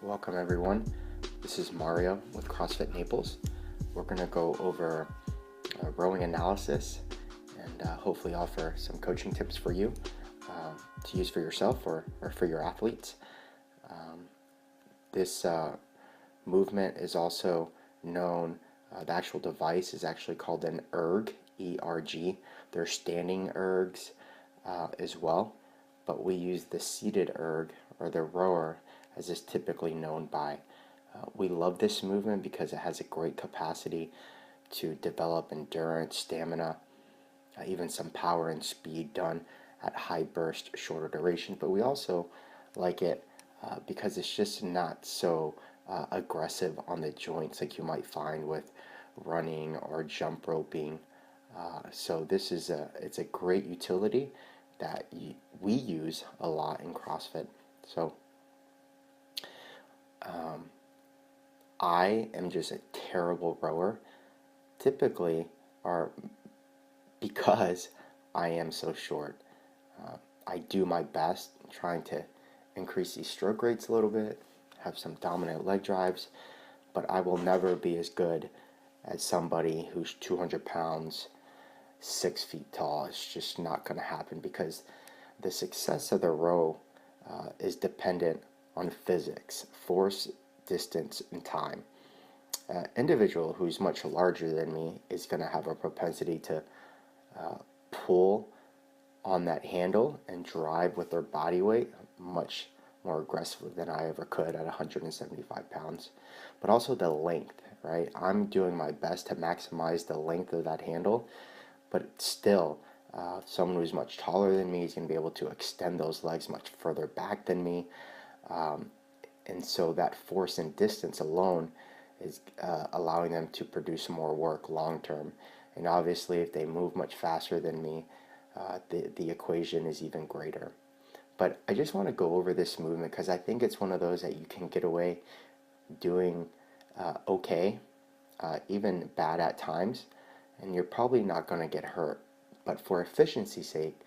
Welcome everyone. This is Mario with CrossFit Naples. We're going to go over rowing analysis and hopefully offer some coaching tips for you to use for yourself or for your athletes. This movement is also known, the actual device is actually called an erg, E-R-G. There are standing ergs as well, but we use the seated erg or the rower as is typically known by. We love this movement because it has a great capacity to develop endurance, stamina, even some power and speed done at high burst, shorter duration. But we also like it because it's just not so aggressive on the joints like you might find with running or jump roping. So this is it's a great utility that we use a lot in CrossFit. So I am just a terrible rower, typically, or because I am so short. I do my best trying to increase these stroke rates a little bit, have some dominant leg drives, but I will never be as good as somebody who's 200 pounds, 6 feet tall. It's just not going to happen because the success of the row is dependent on physics, force, distance, and time. An individual who's much larger than me is going to have a propensity to pull on that handle and drive with their body weight much more aggressively than I ever could at 175 pounds. But also the length, right? I'm doing my best to maximize the length of that handle, but still, someone who's much taller than me is going to be able to extend those legs much further back than me. And so that force and distance alone is allowing them to produce more work long term. And obviously, if they move much faster than me, the equation is even greater. But I just want to go over this movement because I think it's one of those that you can get away doing okay, even bad at times, and you're probably not going to get hurt. But for efficiency's sake,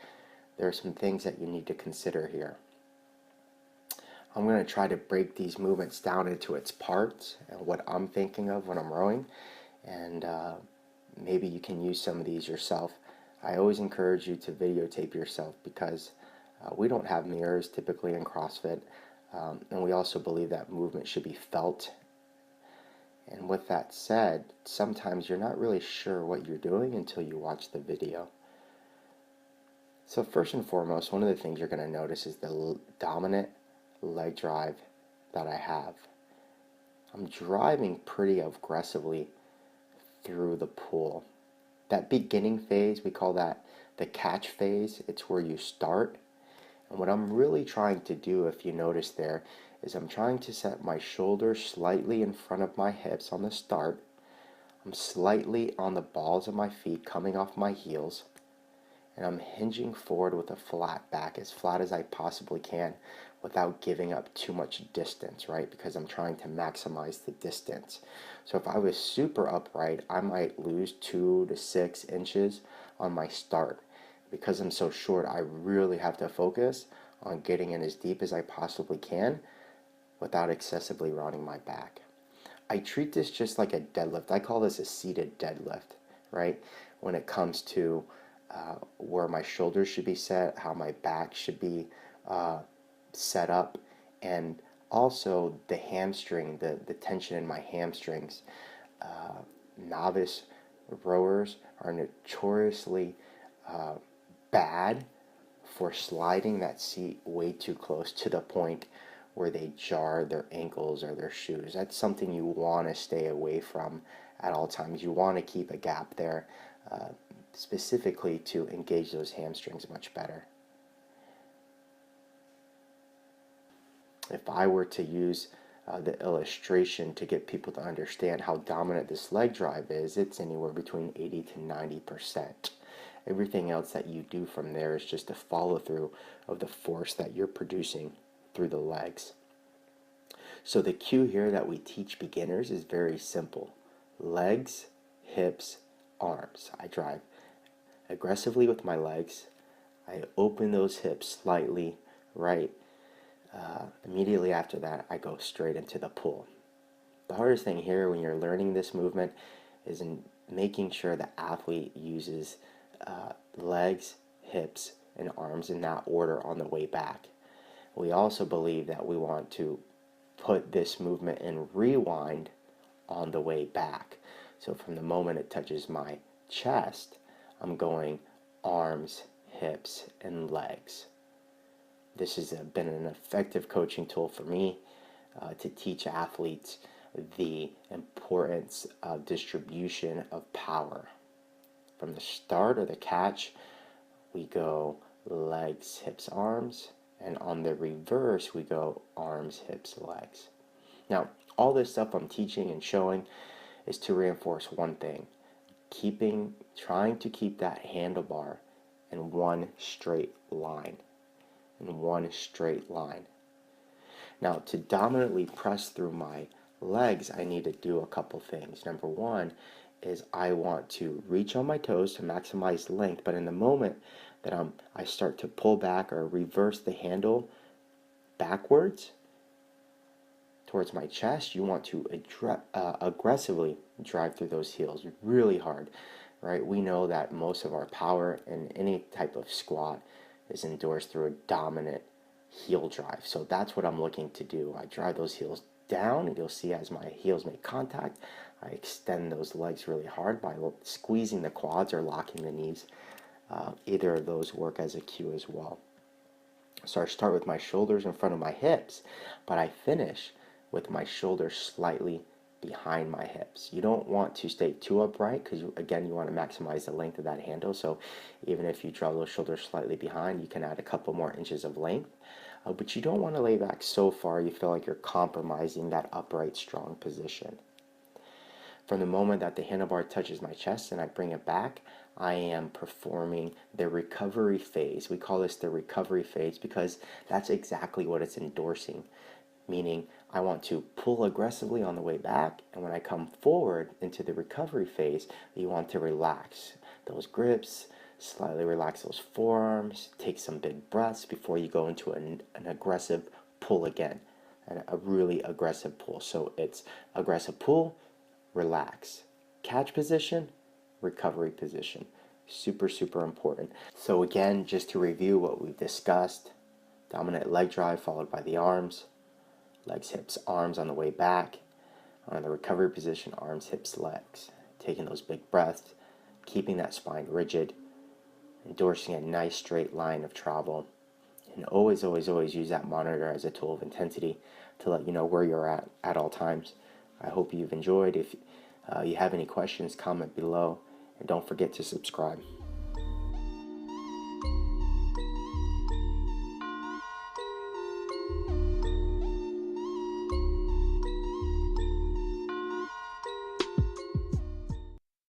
there are some things that you need to consider here. I'm going to try to break these movements down into its parts and what I'm thinking of when I'm rowing, and maybe you can use some of these yourself. I always encourage you to videotape yourself because we don't have mirrors typically in CrossFit, and we also believe that movement should be felt. And with that said, sometimes you're not really sure what you're doing until you watch the video. So first and foremost, one of the things you're going to notice is the dominant leg drive that I have. I'm driving pretty aggressively through the pool. That beginning phase, we call that the catch phase. It's where you start. And what I'm really trying to do, if you notice there, is I'm trying to set my shoulders slightly in front of my hips on the start. I'm slightly on the balls of my feet coming off my heels. And I'm hinging forward with a flat back, as flat as I possibly can, without giving up too much distance, right? Because I'm trying to maximize the distance. So if I was super upright, I might lose 2 to 6 inches on my start. Because I'm so short, I really have to focus on getting in as deep as I possibly can without excessively rounding my back. I treat this just like a deadlift. I call this a seated deadlift, right? When it comes to where my shoulders should be set, how my back should be set up, and also the hamstring, the tension in my hamstrings. Novice rowers are notoriously bad for sliding that seat way too close to the point where they jar their ankles or their shoes. That's something you want to stay away from at all times. You want to keep a gap there, specifically to engage those hamstrings much better. If I were to use the illustration to get people to understand how dominant this leg drive is, it's anywhere between 80 to 90%. Everything else that you do from there is just a follow through of the force that you're producing through the legs. So the cue here that we teach beginners is very simple. Legs, hips, arms. I drive aggressively with my legs. I open those hips slightly, right? Immediately after that, I go straight into the pull. The hardest thing here when you're learning this movement is in making sure the athlete uses legs, hips, and arms in that order on the way back. We also believe that we want to put this movement in rewind on the way back. So from the moment it touches my chest, I'm going arms, hips, and legs. This has been an effective coaching tool for me to teach athletes the importance of distribution of power. From the start or the catch, we go legs, hips, arms, and on the reverse, we go arms, hips, legs. Now, all this stuff I'm teaching and showing is to reinforce one thing: trying to keep that handlebar in one straight line. In one straight line. Now, to dominantly press through my legs, I need to do a couple things. Number one is I want to reach on my toes to maximize length, but in the moment that I start to pull back or reverse the handle backwards towards my chest, you want to aggressively drive through those heels really hard, right? We know that most of our power in any type of squat is endorsed through a dominant heel drive. So that's what I'm looking to do. I drive those heels down, and you'll see as my heels make contact, I extend those legs really hard by squeezing the quads or locking the knees. Either of those work as a cue as well. So I start with my shoulders in front of my hips, but I finish with my shoulders slightly behind my hips. You don't want to stay too upright because, again, you want to maximize the length of that handle. So even if you draw those shoulders slightly behind, you can add a couple more inches of length. But you don't want to lay back so far you feel like you're compromising that upright, strong position. From the moment that the handlebar touches my chest and I bring it back, I am performing the recovery phase. We call this the recovery phase because that's exactly what it's endorsing. Meaning I want to pull aggressively on the way back, and when I come forward into the recovery phase, you want to relax those grips, slightly relax those forearms, take some big breaths before you go into an aggressive pull again, and a really aggressive pull. So it's aggressive pull, relax, catch position, recovery position. Super, super important. So again, just to review what we've discussed: dominant leg drive followed by the arms, legs, hips, arms on the way back. On the recovery position, arms, hips, legs. Taking those big breaths, keeping that spine rigid, endorsing a nice straight line of travel. And always, always, always use that monitor as a tool of intensity to let you know where you're at all times. I hope you've enjoyed. If you have any questions, comment below. And don't forget to subscribe.